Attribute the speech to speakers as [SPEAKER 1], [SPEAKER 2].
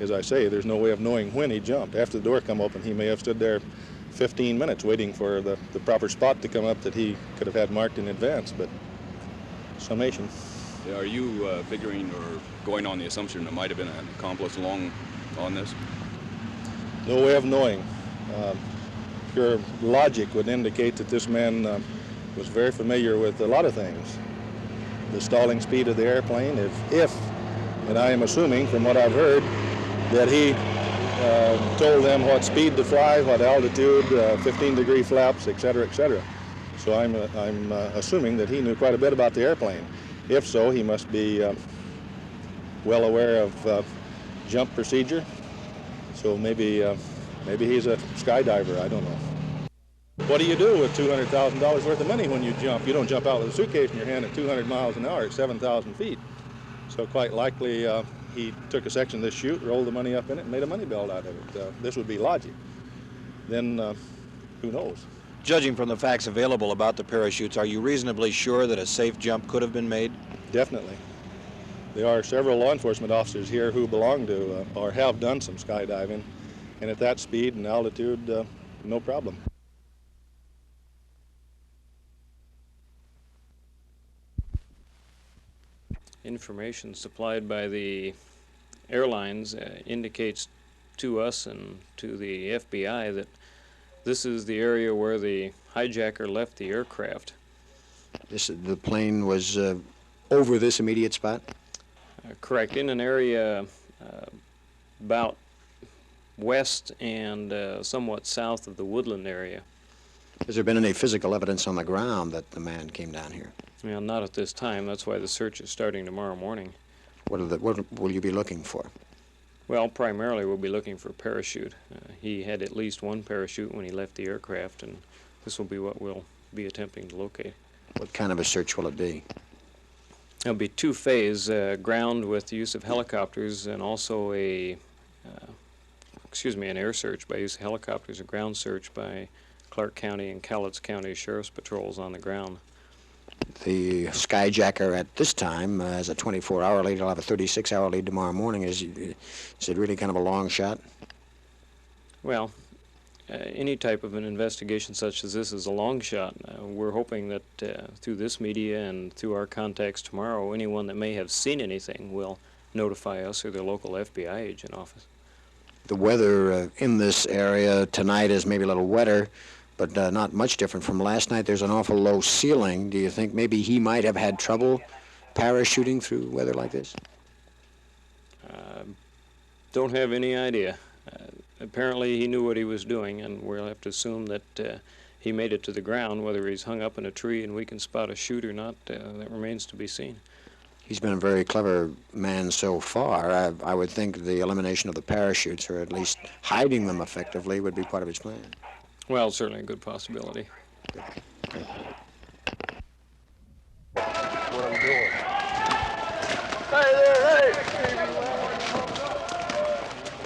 [SPEAKER 1] as I say, there's no way of knowing when he jumped. After the door come open, he may have stood there 15 minutes waiting for the proper spot to come up that he could have had marked in advance, but summation.
[SPEAKER 2] Are you figuring or going on the assumption there might have been an accomplice along on this?
[SPEAKER 1] No way of knowing. Pure logic would indicate that this man was very familiar with a lot of things. The stalling speed of the airplane, if and I am assuming from what I've heard, that he told them what speed to fly, what altitude, 15-degree flaps, etc., etc. So I'm assuming that he knew quite a bit about the airplane. If so, he must be well aware of jump procedure. So maybe he's a skydiver, I don't know. What do you do with $200,000 worth of money when you jump? You don't jump out with a suitcase in your hand at 200 miles an hour at 7,000 feet. So quite likely he took a section of this chute, rolled the money up in it, and made a money belt out of it. This would be logic. Then who knows?
[SPEAKER 3] Judging from the facts available about the parachutes, are you reasonably sure that a safe jump could have been made?
[SPEAKER 1] Definitely. There are several law enforcement officers here who belong to or have done some skydiving, and at that speed and altitude, no problem.
[SPEAKER 4] Information supplied by the airlines indicates to us and to the FBI that this is the area where the hijacker left the aircraft.
[SPEAKER 5] The plane was over this immediate spot?
[SPEAKER 4] Correct, in an area about west and somewhat south of the woodland area.
[SPEAKER 5] Has there been any physical evidence on the ground that the man came down here?
[SPEAKER 4] Well, not at this time. That's why the search is starting tomorrow morning.
[SPEAKER 5] What will you be looking for?
[SPEAKER 4] Well, primarily we'll be looking for a parachute. He had at least one parachute when he left the aircraft, and this will be what we'll be attempting to locate.
[SPEAKER 5] What kind of a search will it be?
[SPEAKER 4] It'll be two-phase, ground with the use of helicopters, and also an air search by use of helicopters, a ground search by Clark County and Cowlitz County Sheriff's Patrols on the ground.
[SPEAKER 5] The skyjacker at this time has a 24-hour lead. He'll have a 36-hour lead tomorrow morning. Is it really kind of a long shot?
[SPEAKER 4] Well, any type of an investigation such as this is a long shot. We're hoping that through this media and through our contacts tomorrow, anyone that may have seen anything will notify us or their local FBI agent office.
[SPEAKER 5] The weather in this area tonight is maybe a little wetter, but not much different from last night. There's an awful low ceiling. Do you think maybe he might have had trouble parachuting through weather like this?
[SPEAKER 4] Don't have any idea. Apparently he knew what he was doing, and we'll have to assume that he made it to the ground. Whether he's hung up in a tree and we can spot a chute or not, that remains to be seen.
[SPEAKER 5] He's been a very clever man so far. I would think the elimination of the parachutes, or at least hiding them effectively, would be part of his plan.
[SPEAKER 4] Well, certainly a good possibility.
[SPEAKER 5] Okay.